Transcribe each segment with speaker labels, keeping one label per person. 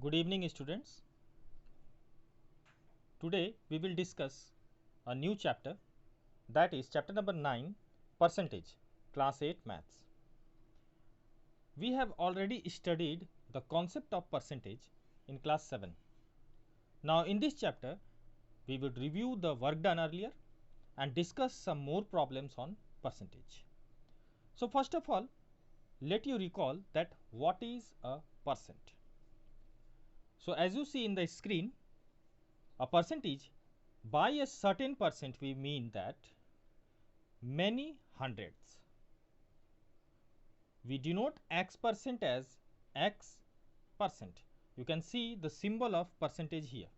Speaker 1: Good evening, students. Today we will discuss a new chapter, that is chapter number 9, percentage, class 8 maths. We have already studied the concept of percentage in class 7. Now in this chapter we would review the work done earlier and discuss some more problems on percentage. So first of all, let you recall that what is a percent. So as you see in the screen, a percentage, by a certain percent we mean that many hundreds. We denote x percent as x percent. You can see the symbol of percentage here.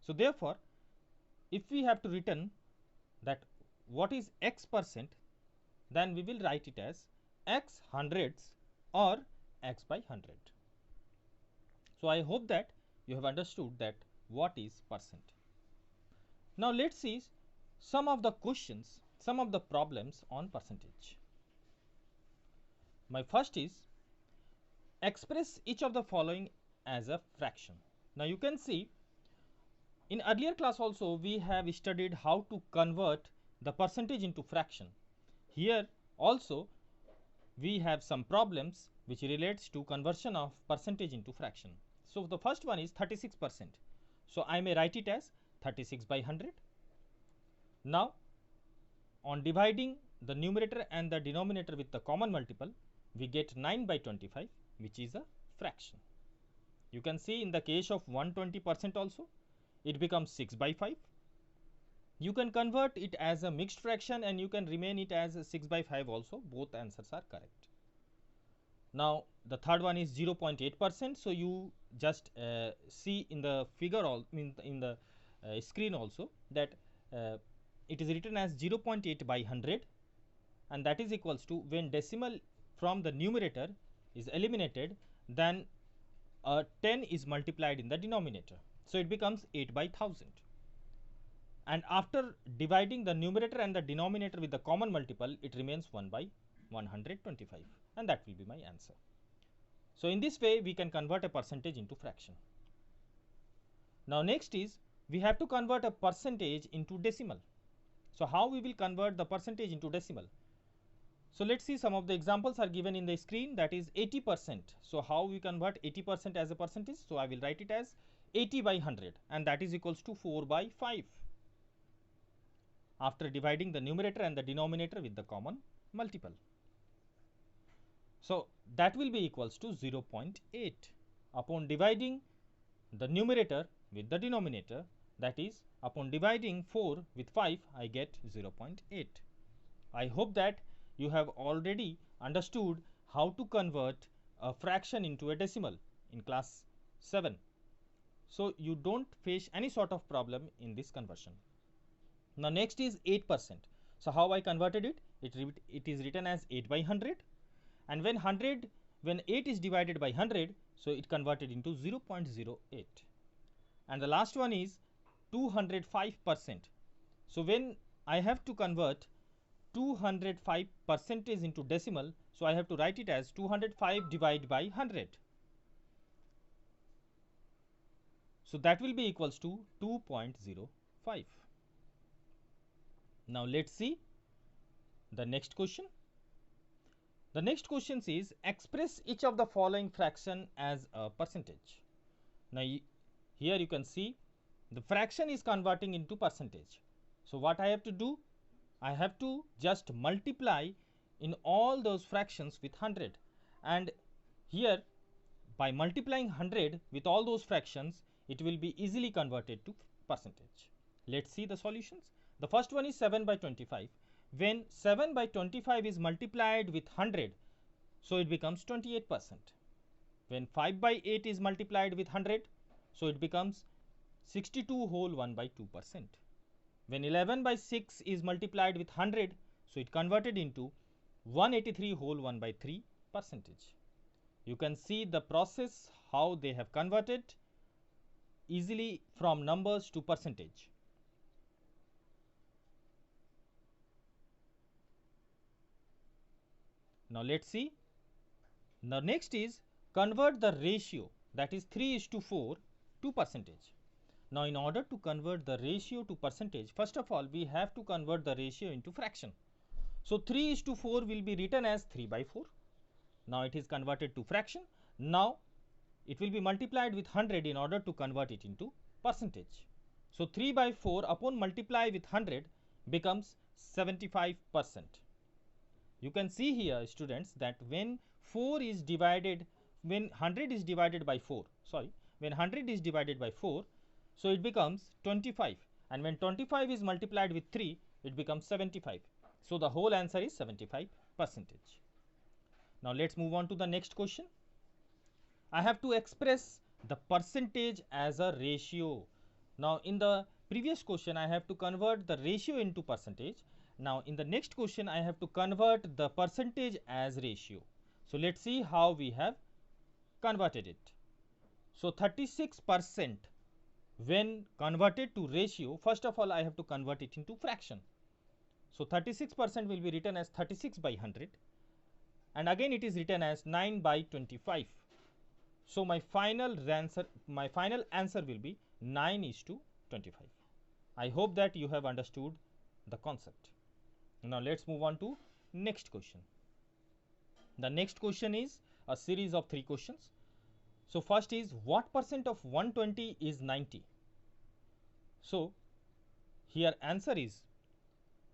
Speaker 1: So therefore, if we have to written that what is x percent, then we will write it as x hundreds or x by 100. So I hope that you have understood that what is percent. Now let's see some of the questions, some of the problems on percentage. My first is express each of the following as a fraction. Now you can see in earlier class also we have studied how to convert the percentage into fraction. Here also we have some problems which relates to conversion of percentage into fraction. So the first one is 36%. So I may write it as 36 by 100. Now on dividing the numerator and the denominator with the common multiple, we get 9 by 25, which is a fraction. You can see in the case of 120% also, it becomes 6 by 5. You can convert it as a mixed fraction and you can remain it as a 6 by 5 also. Both answers are correct. Now the third one is 0.8%. So you just see in the figure, in the screen also, that it is written as 0.8 by 100, and that is equals to, when decimal from the numerator is eliminated, then 10 is multiplied in the denominator. So it becomes 8 by 1000. And after dividing the numerator and the denominator with the common multiple, it remains 1 by 125, and that will be my answer. So in this way we can convert a percentage into fraction. Now next is, we have to convert a percentage into decimal. So how we will convert the percentage into decimal? So let's see, some of the examples are given in the screen, that is 80%. So how we convert 80% as a percentage? So I will write it as 80 by 100, and that is equals to 4 by 5 after dividing the numerator and the denominator with the common multiple. So that will be equals to 0.8 upon dividing the numerator with the denominator, that is upon dividing 4 with 5 I get 0.8. I hope that you have already understood how to convert a fraction into a decimal in class 7. So you don't face any sort of problem in this conversion. Now next is 8%. So how I converted it? It is written as 8 by 100, and when 8 is divided by 100, so it converted into 0.08. And the last one is 205%. So when I have to convert 205 percentage into decimal, so I have to write it as 205 divided by 100. So that will be equals to 2.05. Now let's see the next question. The next question is, express each of the following fraction as a percentage. Now here you can see the fraction is converting into percentage. So what I have to do? I have to just multiply in all those fractions with 100, and here by multiplying 100 with all those fractions, it will be easily converted to percentage. Let's see the solutions. The first one is 7 by 25. When 7 by 25 is multiplied with 100, so it becomes 28%. When 5 by 8 is multiplied with 100, so it becomes 62 whole 1 by 2%. When 11 by 6 is multiplied with 100, so it converted into 183 whole 1 by 3 percentage. You can see the process how they have converted easily from numbers to percentage. Now let's see. Now next is, convert the ratio that is 3 is to 4 to percentage. Now, in order to convert the ratio to percentage, first of all we have to convert the ratio into fraction. So, 3 is to 4 will be written as 3 by 4. Now, it is converted to fraction. Now, it will be multiplied with 100 in order to convert it into percentage. So, 3 by 4 upon multiply with 100 becomes 75%. You can see here students that when 4 is divided, when 100 is divided by 4, sorry, when 100 is divided by 4, so it becomes 25, and when 25 is multiplied with 3, it becomes 75. So, the whole answer is 75%. Now, let us move on to the next question. I have to express the percentage as a ratio. Now, in the previous question, I have to convert the ratio into percentage. Now, in the next question, I have to convert the percentage as ratio. So, let us see how we have converted it. So, 36% when converted to ratio, first of all I have to convert it into fraction. So, 36% will be written as 36 by 100, and again it is written as 9 by 25. So, my final answer will be 9 is to 25. I hope that you have understood the concept. Now, let us move on to next question. The next question is a series of 3 questions. So, first is what percent of 120 is 90? So, here answer is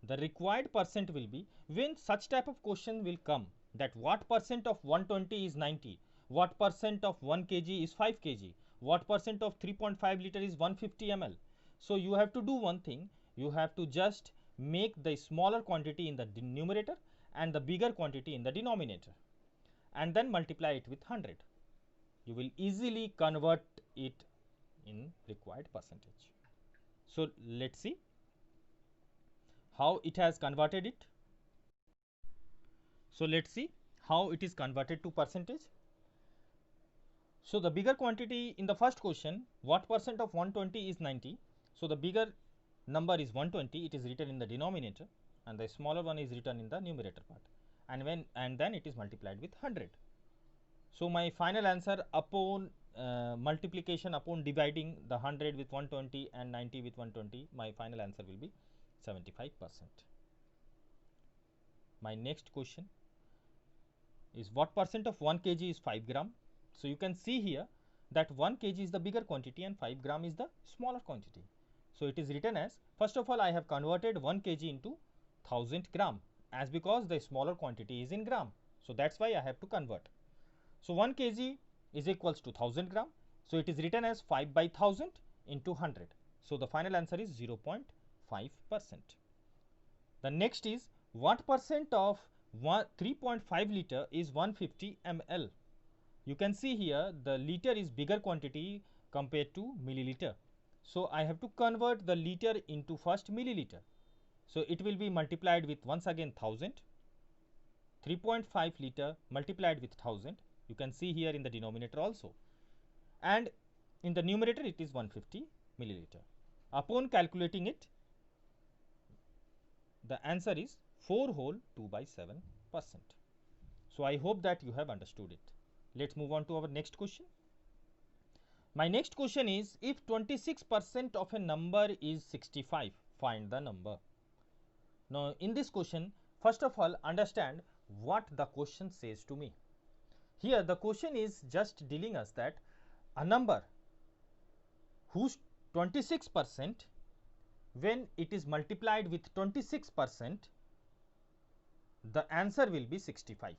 Speaker 1: the required percent will be, when such type of question will come, that what percent of 120 is 90, what percent of 1 kg is 5 kg, what percent of 3.5 liter is 150 ml. So, you have to do one thing, you have to just make the smaller quantity in the numerator and the bigger quantity in the denominator, and then multiply it with 100. You will easily convert it in required percentage. So, let us see how it has converted it. So, let us see how it is converted to percentage. So, the bigger quantity in the first question, what percent of 120 is 90. So, the bigger number is 120, it is written in the denominator, and the smaller one is written in the numerator part, and then it is multiplied with 100. So, my final answer upon multiplication, upon dividing the 100 with 120 and 90 with 120, my final answer will be 75%. My next question is what percent of 1 kg is 5 gram. So, you can see here that 1 kg is the bigger quantity and 5 gram is the smaller quantity. So, it is written as, first of all I have converted 1 kg into 1000 gram, as because the smaller quantity is in gram. So, that is why I have to convert. So, 1 kg is equals to 1000 gram. So, it is written as 5 by 1000 into 100. So, the final answer is 0.5%. The next is what percent of 3.5 liter is 150 ml. You can see here the liter is bigger quantity compared to milliliter. So, I have to convert the liter into first milliliter. So, it will be multiplied with once again 1000. 3.5 liter multiplied with 1000. You can see here in the denominator also, and in the numerator it is 150 milliliter. Upon calculating it, the answer is 4 whole 2 by 7%. So, I hope that you have understood it. Let us move on to our next question. My next question is, if 26% of a number is 65, find the number. Now, in this question, first of all understand what the question says to me. Here the question is just telling us that a number whose 26%, when it is multiplied with 26%, the answer will be 65.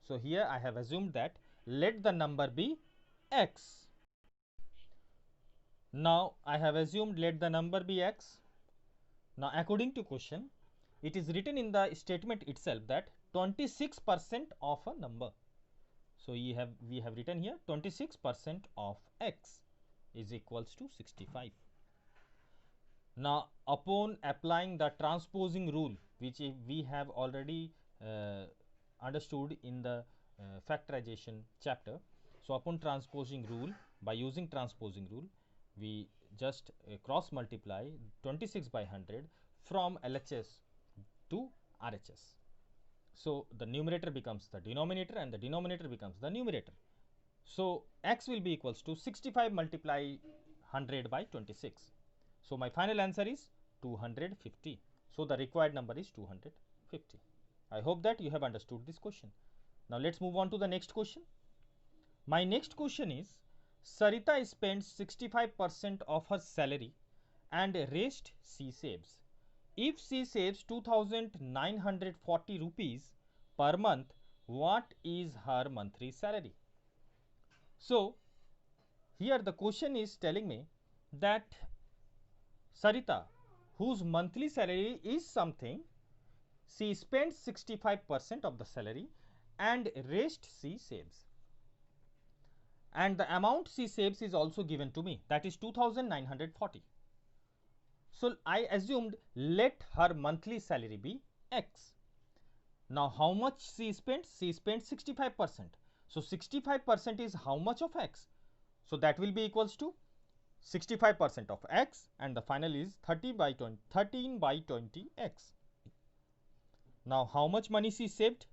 Speaker 1: So, here I have assumed that let the number be x. Now, I have assumed let the number be x. Now, according to question, it is written in the statement itself that 26% of a number. So, we have written here 26% of x is equals to 65. Now, upon applying the transposing rule, which we have already understood in the factorization chapter. So, upon transposing rule, by using transposing rule, we just cross multiply 26 by 100 from LHS to RHS. So, the numerator becomes the denominator and the denominator becomes the numerator. So x will be equals to 65 multiply 100 by 26. So my final answer is 250. So the required number is 250. I hope that you have understood this question. Now let's move on to the next question. My next question is, Sarita spends 65% of her salary and rest she saves. If she saves 2940 rupees per month, what is her monthly salary? So here the question is telling me that Sarita, whose monthly salary is something, she spends 65% of the salary and rest she saves. And the amount she saves is also given to me, that is 2940. So I assumed let her monthly salary be X. Now how much she spent? She spent 65%. So 65% is how much of X? So that will be equals to 65% of X, and the final is 13 by 20 X. Now how much money she saved?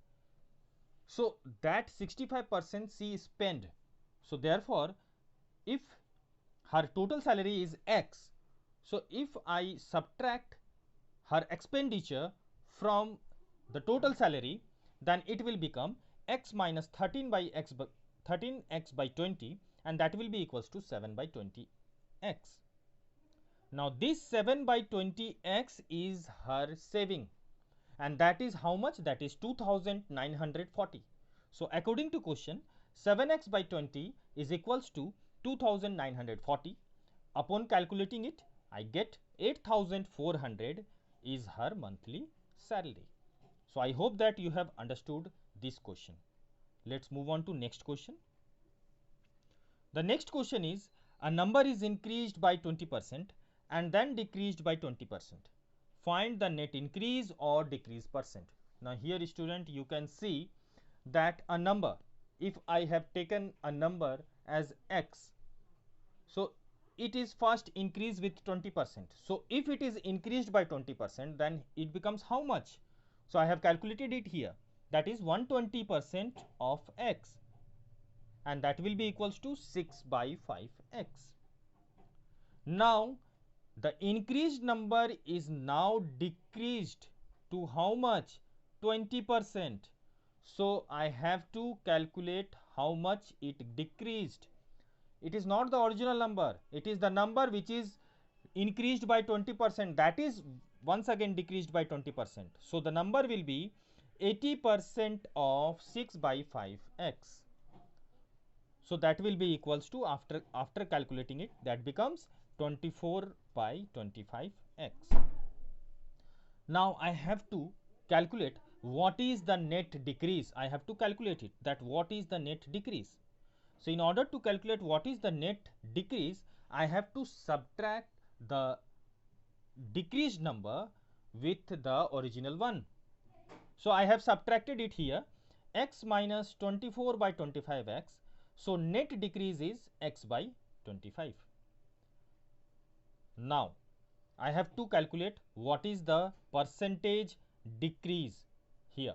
Speaker 1: So that 65% she spent. So therefore, if her total salary is X, so if I subtract her expenditure from the total salary, then it will become X minus 13 by X by 13x by 20, and that will be equals to 7 by 20x. Now this 7 by 20x is her saving, and that is how much? That is 2940. So according to question, 7x by 20 is equals to 2940. Upon calculating it, I get 8400 is her monthly salary. So I hope that you have understood this question. Let's move on to next question. The next question is, a number is increased by 20% and then decreased by 20%. Find the net increase or decrease percent. Now here student, you can see that a number, if I have taken a number as x, so it is first increased with 20%. So if it is increased by 20%, then it becomes how much? So I have calculated it here, that is 120% of x, and that will be equals to 6 by 5x. Now the increased number is now decreased to how much? 20%. So I have to calculate how much it decreased. It is not the original number, it is the number which is increased by 20%, that is once again decreased by 20%. So the number will be 80% of 6 by 5x. So that will be equals to, after calculating it, that becomes 24 by 25x. Now I have to calculate what is the net decrease. I have to calculate it, that what is the net decrease. So in order to calculate what is the net decrease, I have to subtract the decreased number with the original one. So I have subtracted it here, x minus 24 by 25x. So net decrease is x by 25. Now I have to calculate what is the percentage decrease here.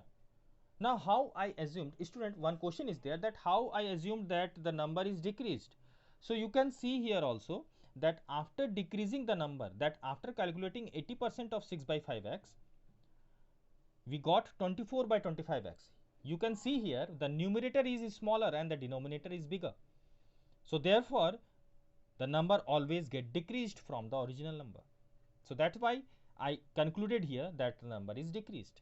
Speaker 1: Now how I assumed, student, one question is there, that how I assumed that the number is decreased. So you can see here also that after decreasing the number, that after calculating 80% of 6 by 5x, we got 24 by 25x. You can see here the numerator is smaller and the denominator is bigger. So therefore the number always get decreased from the original number. So that's why I concluded here that the number is decreased,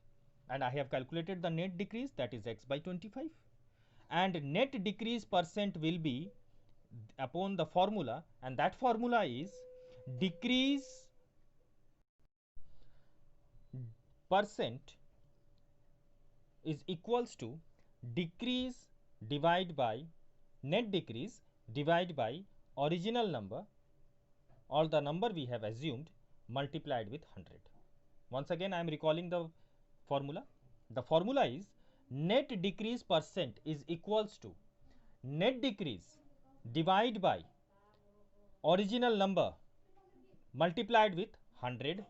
Speaker 1: and I have calculated the net decrease, that is x by 25, and net decrease percent will be upon the formula, and that formula is decrease percent is equals to decrease divided by net decrease divided by original number, or the number we have assumed, multiplied with 100. Once again I am recalling the formula. The formula is net decrease percent is equals to net decrease divided by original number multiplied with 100%,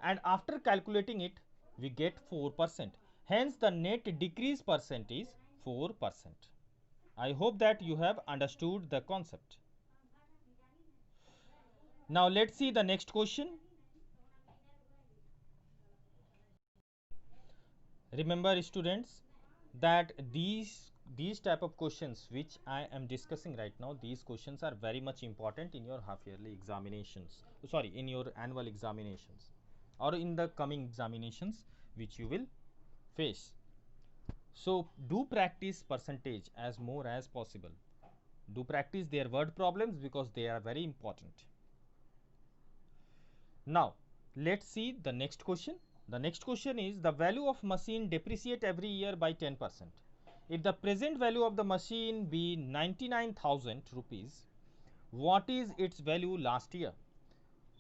Speaker 1: and after calculating it we get 4%. Hence the net decrease percent is 4%. I hope that you have understood the concept. Now let's see the next question. Remember students that these type of questions which I am discussing right now, these questions are very much important in your half yearly examinations, sorry, in your annual examinations or in the coming examinations which you will face. So do practice percentage as more as possible. Do practice their word problems because they are very important. Now let's see the next question. The next question is the value of machine depreciate every year by 10%. If the present value of the machine be 99,000 rupees, what is its value last year?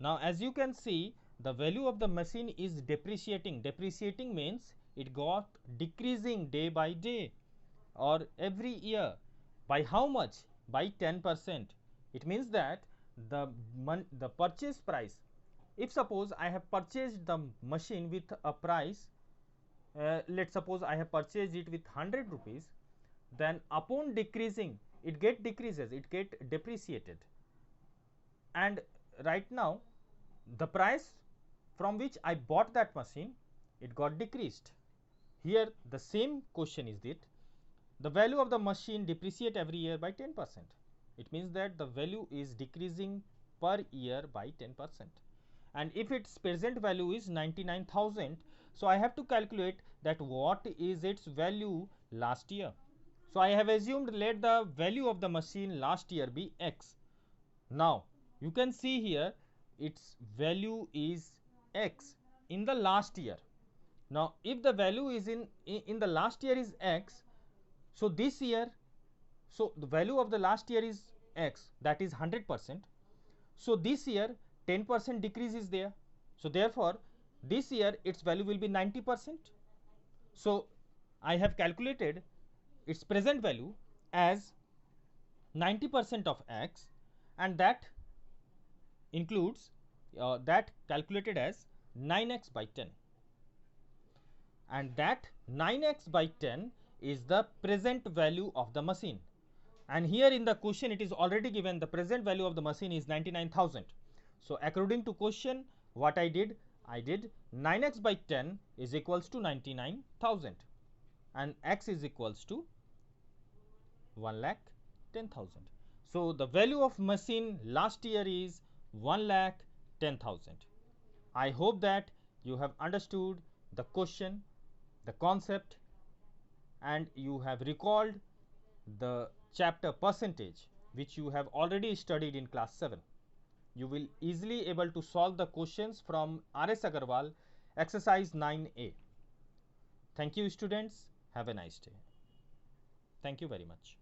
Speaker 1: Now as you can see, the value of the machine is depreciating. Depreciating means it got decreasing day by day or every year. By how much? By 10%. It means that the purchase price, if suppose I have purchased the machine with a price, let's suppose I have purchased it with 100 rupees, then upon decreasing it get depreciated, and right now the price from which I bought that machine, it got decreased. Here the same question is that the value of the machine depreciate every year by 10%. It means that the value is decreasing per year by 10%. And if its present value is 99,000, so I have to calculate that what is its value last year. So I have assumed let the value of the machine last year be X. Now you can see here its value is X in the last year. Now if the value is in the last year is X, so this year, so the value of the last year is X, that is 100%. So this year 10% decrease is there. So therefore this year its value will be 90%. So I have calculated its present value as 90% of X, and that includes that calculated as 9x by 10, and that 9x by 10 is the present value of the machine. And here in the question it is already given the present value of the machine is 99,000. So according to question, what I did 9x by 10 is equals to 99,000 and x is equals to 1,10,000. So the value of machine last year is 1,10,000. I hope that you have understood the question, the concept, and you have recalled the chapter percentage which you have already studied in class 7. You will easily able to solve the questions from R.S. Agarwal exercise 9A. Thank you students. Have a nice day. Thank you very much.